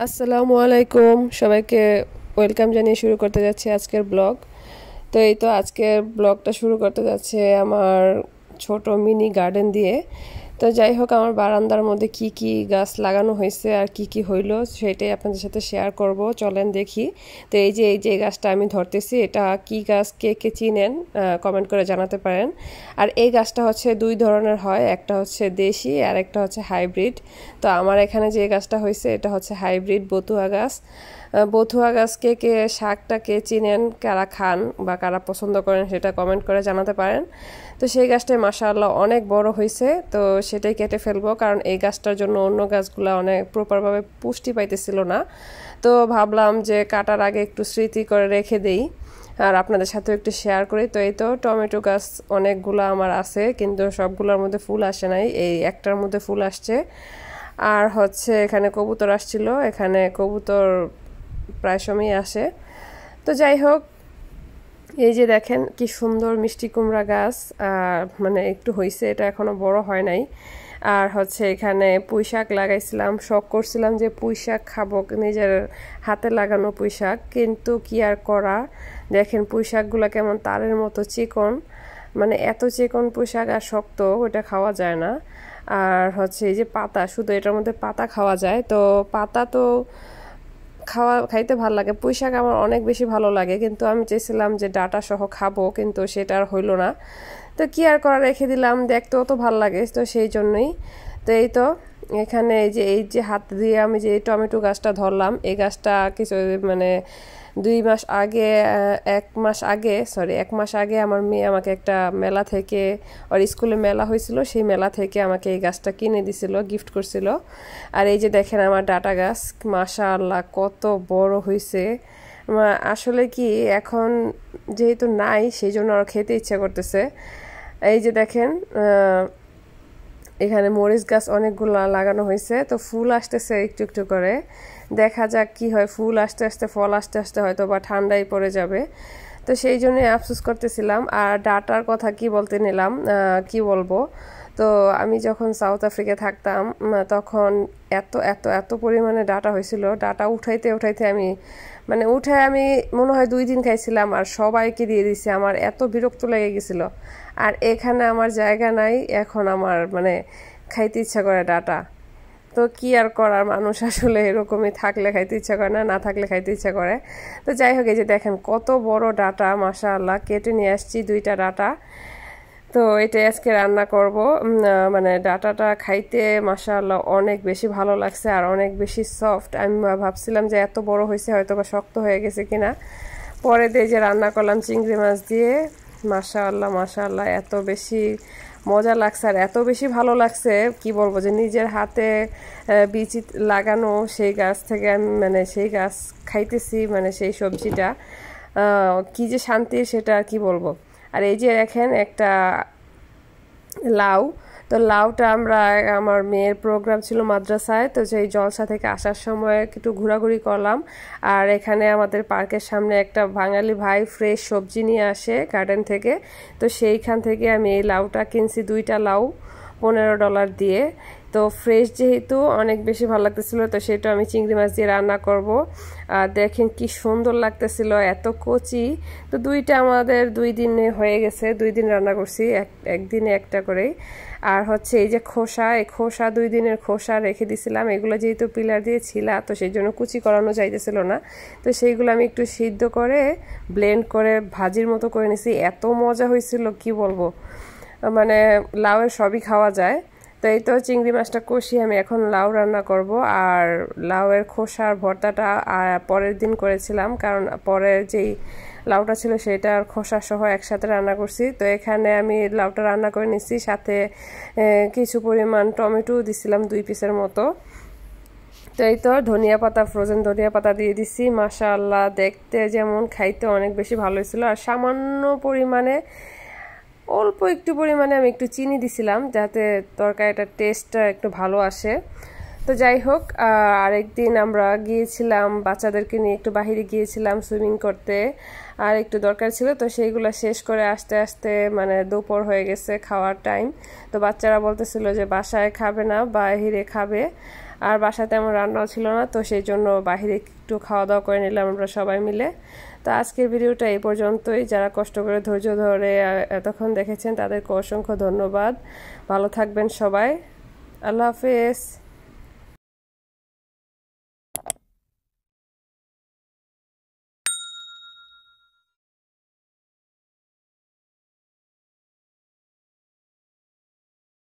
আসসালামু আলাইকুম সবাইকে ওয়েলকাম জানিয়ে শুরু করতে যাচ্ছি আজকের ব্লগ। তো এই তো আজকের ব্লগটা শুরু করতে যাচ্ছে আমার ছোট মিনি গার্ডেন দিয়ে। তো যাই হোক, আমার বারান্দার মধ্যে কি কি গাছ লাগানো হয়েছে আর কি কি হইলো সেটাই আপনাদের সাথে শেয়ার করব, চলেন দেখি। তো এই যে গাছটা আমি ধরতেছি, এটা কি গাছ কে কে চিনেন কমেন্ট করে জানাতে পারেন। আর এই গাছটা হচ্ছে দুই ধরনের হয়, একটা হচ্ছে দেশি আর একটা হচ্ছে হাইব্রিড। তো আমার এখানে যে গাছটা হয়েছে এটা হচ্ছে হাইব্রিড বতুয়া গাছ। বথুয়া গাছকে কে শাকটাকে চিনেন, কারা খান বা কারা পছন্দ করেন সেটা কমেন্ট করে জানাতে পারেন। তো সেই গাছটাই মাশাআল্লাহ অনেক বড় হয়েছে, তো সেটাই কেটে ফেলবো, কারণ এই গাছটার জন্য অন্য গাছগুলো অনেক প্রপারভাবে পুষ্টি পাইতেছিল না। তো ভাবলাম যে কাটার আগে একটু স্মৃতি করে রেখে দেই আর আপনাদের সাথেও একটু শেয়ার করি। তো এই তো টমেটো গাছ অনেকগুলো আমার আছে, কিন্তু সবগুলোর মধ্যে ফুল আসে নাই, এই একটার মধ্যে ফুল আসছে। আর হচ্ছে এখানে কবুতর আসছিল, এখানে কবুতর প্রায় সময়ই আসে। তো যাই হোক, এই যে দেখেন কি সুন্দর মিষ্টি কুমড়া গাছ, মানে একটু হয়েছে, এটা এখনো বড় হয় নাই। আর হচ্ছে এখানে পুঁই শাক লাগাইছিলাম, শখ করছিলাম যে পুঁই শাক খাবো, নিজের হাতে লাগানো পুঁই শাক, কিন্তু কি আর করা। দেখেন পুঁই শাকগুলো কেমন তারের মতো চিকন, মানে এত চিকন পুঁই শাক আর শক্ত, ওটা খাওয়া যায় না। আর হচ্ছে এই যে পাতা, শুধু এটার মধ্যে পাতা খাওয়া যায়, তো পাতা তো খাইতে ভালো লাগে। পুঁই শাক আমার অনেক বেশি ভালো লাগে, কিন্তু আমি চেয়েছিলাম যে ডাটা সহ খাবো, কিন্তু সেটা আর হইলো না। তো কি আর করা, রেখে দিলাম, দেখতেও তো ভালো লাগে, তো সেই জন্যই। তো এই তো এখানে এই যে হাত দিয়ে আমি যে টমেটো গাছটা ধরলাম, এই গাছটা কিছু মানে 2 মাস আগে, 1 মাস আগে, সরি 1 মাস আগে আমার মেয়ে আমাকে একটা মেলা থেকে, ওর স্কুলে মেলা হয়েছিল, সেই মেলা থেকে আমাকে এই গাছটা কিনে দিছিল, গিফট করছিল। আর এই যে দেখেন আমার ডাটা গাছ, মাশাআল্লাহ কত বড় হয়েছে। আসলে কি এখন যেহেতু নাই, সেই জন্য আর খেতে ইচ্ছা করতেছে। এই যে দেখেন এখানে মরিচ গাছ অনেকগুলো লাগানো হয়েছে, তো ফুল আসতেছে একটু একটু করে, দেখা যাক কি হয়। ফুল আস্তে আস্তে, ফল আস্তে আস্তে হয়তো বা ঠান্ডায় পড়ে যাবে, তো সেই জন্যই আফসোস করতেছিলাম। আর ডাটার কথা কি বলতে নিলাম, কি বলবো, তো আমি যখন সাউথ আফ্রিকা থাকতাম তখন এত এত এত পরিমাণে ডাটা হয়েছিল, ডাটা উঠাইতে উঠাইতে আমি মানে উঠায় আমি মনে হয় 2 দিন খাইছিলাম আর সবাইকে দিয়ে দিছি, আমার এত বিরক্ত লেগে গেছিল। আর এখানে আমার জায়গা নাই, এখন আমার মানে খাইতে ইচ্ছা করে ডাটা। তো কি আর করার, মানুষ আসলে এরকমই, থাকলে খাইতে ইচ্ছা করে না, না থাকলে খাইতে ইচ্ছা করে। তো যাই হোক, এই যে দেখেন কত বড় ডাটা, মাশাআল্লাহ কেটে নিয়ে আসছি 2টা ডাটা। তো এটাই আজকে রান্না করব। মানে ডাটাটা খাইতে মাশাআল্লাহ অনেক বেশি ভালো লাগছে আর অনেক বেশি সফট। আমি ভাবছিলাম যে এত বড় হয়েছে হয়তো বা শক্ত হয়ে গেছে কিনা, পরে দিয়ে যে রান্না করলাম চিংড়ি মাছ দিয়ে, মাশাআল্লাহ মাশাআল্লাহ এত বেশি মজা লাগছে আর এত বেশি ভালো লাগছে, কি বলবো, যে নিজের হাতে বীজ লাগানো সেই গাছ থেকে আমি মানে সেই গাছ খাইতেছি, মানে সেই সবজিটা কি যে শান্তি সেটা আর কি বলবো। আর এই যে দেখেন একটা লাউ, তো লাউটা আমরা, আমার মেয়ের প্রোগ্রাম ছিল মাদ্রাসায়, তো সেই জলসা থেকে আসার সময় একটু ঘোরাঘুরি করলাম। আর এখানে আমাদের পার্কের সামনে একটা বাঙালি ভাই ফ্রেশ সবজি নিয়ে আসে গার্ডেন থেকে, তো সেইখান থেকে আমি এই লাউটা কিনছি, 2টা লাউ $15 দিয়ে। তো ফ্রেশ যেহেতু অনেক বেশি ভালো লাগতেছিল, তো সেটা আমি চিংড়ি মাছ দিয়ে রান্না করব। আর দেখেন কি সুন্দর লাগতেছিল, এত কচি। তো 2টা আমাদের 2 দিনে হয়ে গেছে, 2 দিন রান্না করছি, একদিনে একটা করেই। আর হচ্ছে এই যে খোসা, এই খোসা 2 দিনের খোসা রেখে দিছিলাম, এগুলো যেহেতু পিলার দিয়ে ছিল, তো সেই জন্য কুচি করানো যাইতেছিল না, তো সেইগুলো আমি একটু সিদ্ধ করে ব্লেন্ড করে ভাজির মতো করে নিছি, এত মজা হয়েছিল কি বলবো, মানে লাউয়ের সবই খাওয়া যায়। তো এই তো চিংড়ি মাছটা কষিয়ে আমি এখন লাউ রান্না করব। আর লাউয়ের খোসার ভর্তাটা পরের দিন করেছিলাম, কারণ পরের যেই লাউটা ছিল সেটার খোসা সহ একসাথে রান্না করছি। তো এখানে আমি লাউটা রান্না করে নিচ্ছি, সাথে কিছু পরিমাণ টমেটো দিছিলাম 2 পিসের মতো। তো এই তো ধনিয়া পাতা, ফ্রোজেন ধনিয়া পাতা দিয়ে দিছি, মাশাআল্লাহ দেখতে যেমন খাইতে অনেক বেশি ভালো হয়েছিল। আর সামান্য পরিমাণে, অল্প একটু পরিমাণে আমি একটু চিনি দিছিলাম, যাতে তরকারিটার টেস্টটা একটু ভালো আসে। তো যাই হোক, আরেকদিন আমরা গিয়েছিলাম বাচ্চাদেরকে নিয়ে, একটু বাহিরে গিয়েছিলাম সুইমিং করতে, আর একটু দরকার ছিল, তো সেইগুলো শেষ করে আস্তে আস্তে মানে দুপুর হয়ে গেছে, খাওয়ার টাইম। তো বাচ্চারা বলতেছিল যে বাসায় খাবে না, বাহিরে খাবে। আর বাসায় তেমন রান্নাও ছিল না, তো সেই জন্য বাহিরে একটু খাওয়া দাওয়া করে নিলাম আমরা সবাই মিলে। তো আজকের ভিডিওটা এই পর্যন্তই। যারা কষ্ট করে ধৈর্য ধরে এতক্ষণ দেখেছেন তাদেরকে অসংখ্য ধন্যবাদ। ভালো থাকবেন সবাই। আল্লাহ হাফেজ।